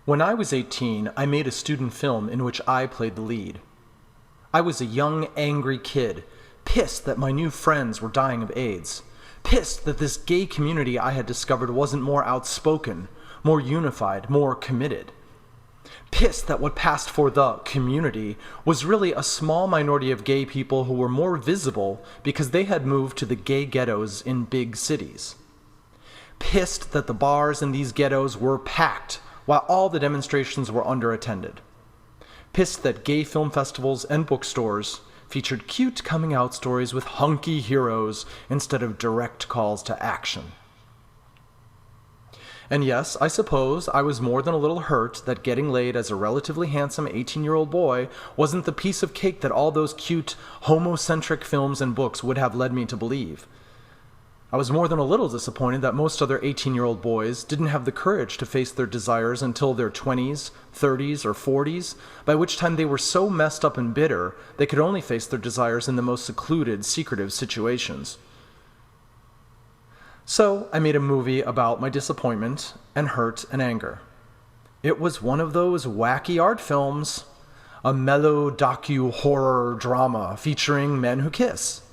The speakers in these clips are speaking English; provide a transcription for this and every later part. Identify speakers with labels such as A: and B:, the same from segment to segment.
A: When I was 18, I made a student film in which I played the lead. I was a young, angry kid, pissed that my new friends were dying of AIDS, pissed that this gay community I had discovered wasn't more outspoken, more unified, more committed. Pissed that what passed for the community was really a small minority of gay people who were more visible because they had moved to the gay ghettos in big cities. Pissed that the bars in these ghettos were packed while all the demonstrations were underattended. Pissed that gay film festivals and bookstores featured cute coming-out stories with hunky heroes instead of direct calls to action. And yes, I suppose I was more than a little hurt that getting laid as a relatively handsome 18-year-old boy wasn't the piece of cake that all those cute, homocentric films and books would have led me to believe. I was more than a little disappointed that most other 18-year-old boys didn't have the courage to face their desires until their 20s, 30s, or 40s, by which time they were so messed up and bitter they could only face their desires in the most secluded, secretive situations. So I made a movie about my disappointment and hurt and anger. It was one of those wacky art films, a mellow docu-horror drama featuring men who kiss.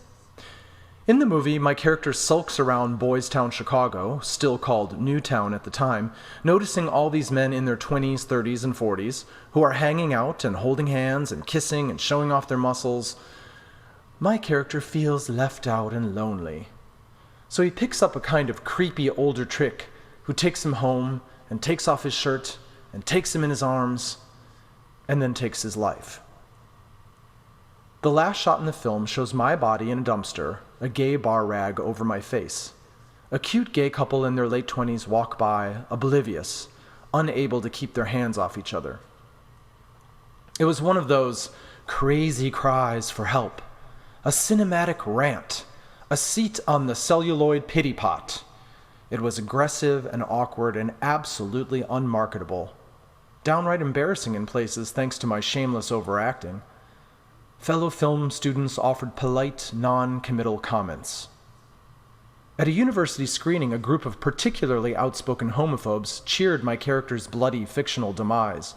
A: In the movie, my character sulks around Boys Town, Chicago, still called Newtown at the time, noticing all these men in their 20s, 30s, and 40s who are hanging out and holding hands and kissing and showing off their muscles. My character feels left out and lonely. So he picks up a kind of creepy older trick who takes him home and takes off his shirt and takes him in his arms and then takes his life. The last shot in the film shows my body in a dumpster, a gay bar rag over my face. A cute gay couple in their late 20s walk by, oblivious, unable to keep their hands off each other. It was one of those crazy cries for help, a cinematic rant, a seat on the celluloid pity pot. It was aggressive and awkward and absolutely unmarketable. Downright embarrassing in places thanks to my shameless overacting. Fellow film students offered polite, non-committal comments. At a university screening, a group of particularly outspoken homophobes cheered my character's bloody fictional demise.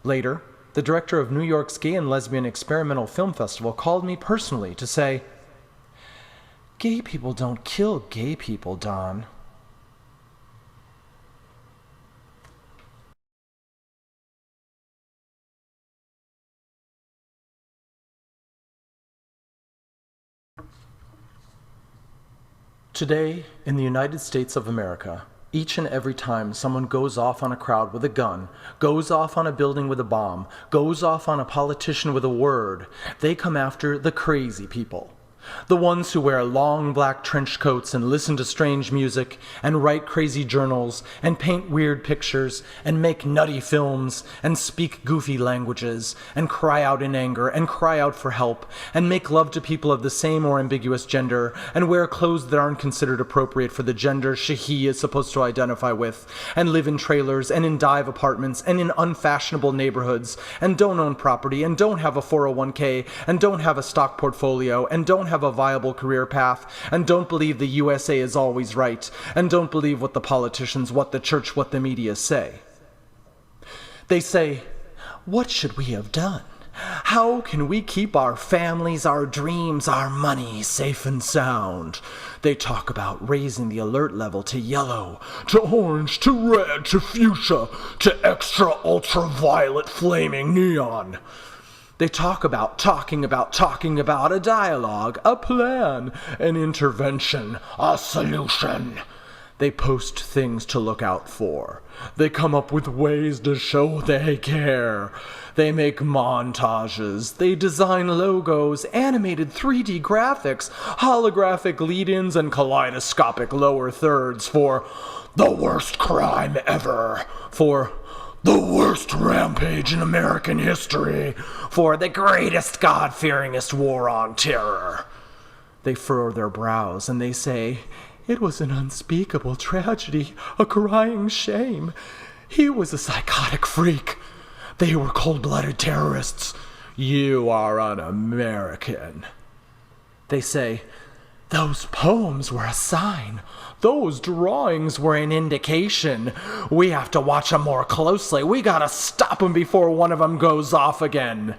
A: Later, the director of New York's Gay and Lesbian Experimental Film Festival called me personally to say, "Gay people don't kill gay people, Don." Today, in the United States of America, each and every time someone goes off on a crowd with a gun, goes off on a building with a bomb, goes off on a politician with a word, they come after the crazy people. The ones who wear long black trench coats and listen to strange music and write crazy journals and paint weird pictures and make nutty films and speak goofy languages and cry out in anger and cry out for help and make love to people of the same or ambiguous gender and wear clothes that aren't considered appropriate for the gender she is supposed to identify with and live in trailers and in dive apartments and in unfashionable neighborhoods and don't own property and don't have a 401k and don't have a stock portfolio and don't have a viable career path, and don't believe the USA is always right, and don't believe what the politicians, what the church, what the media say. They say, "What should we have done? How can we keep our families, our dreams, our money safe and sound?" They talk about raising the alert level to yellow, to orange, to red, to fuchsia, to extra ultraviolet flaming neon. They talking about a dialogue, a plan, an intervention, a solution. They post things to look out for. They come up with ways to show they care. They make montages. They design logos, animated 3D graphics, holographic lead-ins, and kaleidoscopic lower thirds for the worst crime ever, for the worst rampage in American history, for the greatest God-fearingest war on terror. They furrow their brows and they say, "It was an unspeakable tragedy, a crying shame. He was a psychotic freak. They were cold-blooded terrorists. You are un-American." They say, Those poems were a sign. Those drawings were an indication. We have to watch them more closely. We gotta stop them before one of them goes off again.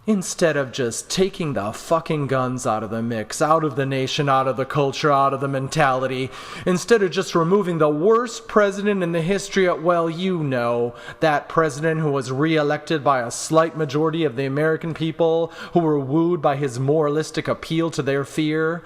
A: Instead of just taking the fucking guns out of the mix, out of the nation, out of the culture, out of the mentality, instead of just removing the worst president in the history of, well, you know, that president who was reelected by a slight majority of the American people who were wooed by his moralistic appeal to their fear.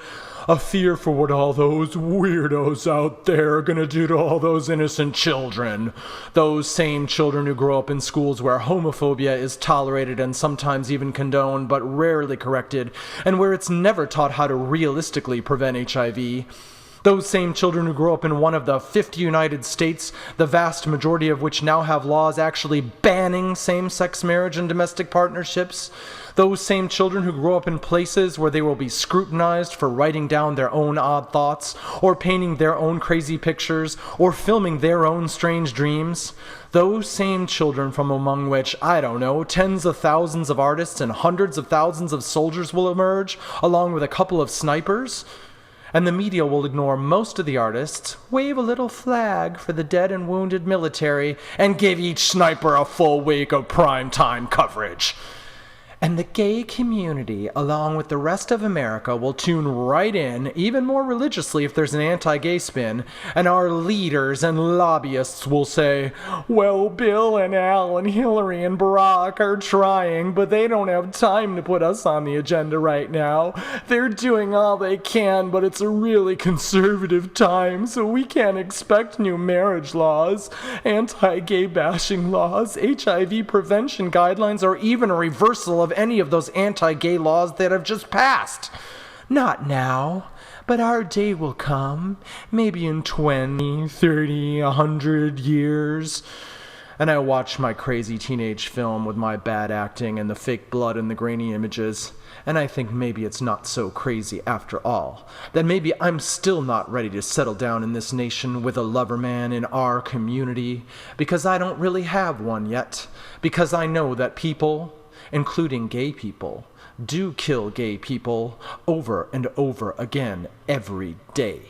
A: A fear for what all those weirdos out there are gonna do to all those innocent children. Those same children who grow up in schools where homophobia is tolerated and sometimes even condoned, but rarely corrected, and where it's never taught how to realistically prevent HIV. Those same children who grow up in one of the 50 United States, the vast majority of which now have laws actually banning same-sex marriage and domestic partnerships. Those same children who grow up in places where they will be scrutinized for writing down their own odd thoughts, or painting their own crazy pictures, or filming their own strange dreams. Those same children from among which, I don't know, tens of thousands of artists and hundreds of thousands of soldiers will emerge, along with a couple of snipers. And the media will ignore most of the artists, wave a little flag for the dead and wounded military, and give each sniper a full week of primetime coverage. And the gay community, along with the rest of America, will tune right in, even more religiously if there's an anti-gay spin, and our leaders and lobbyists will say, well, Bill and Al and Hillary and Barack are trying, but they don't have time to put us on the agenda right now. They're doing all they can, but it's a really conservative time, so we can't expect new marriage laws, anti-gay bashing laws, HIV prevention guidelines, or even a reversal of any of those anti-gay laws that have just passed. Not now, but our day will come, maybe in 20, 30, 100 years. And I watch my crazy teenage film with my bad acting and the fake blood and the grainy images, and I think maybe it's not so crazy after all. That maybe I'm still not ready to settle down in this nation with a Loverman in our community, because I don't really have one yet, because I know that people, including gay people, do kill gay people over and over again every day.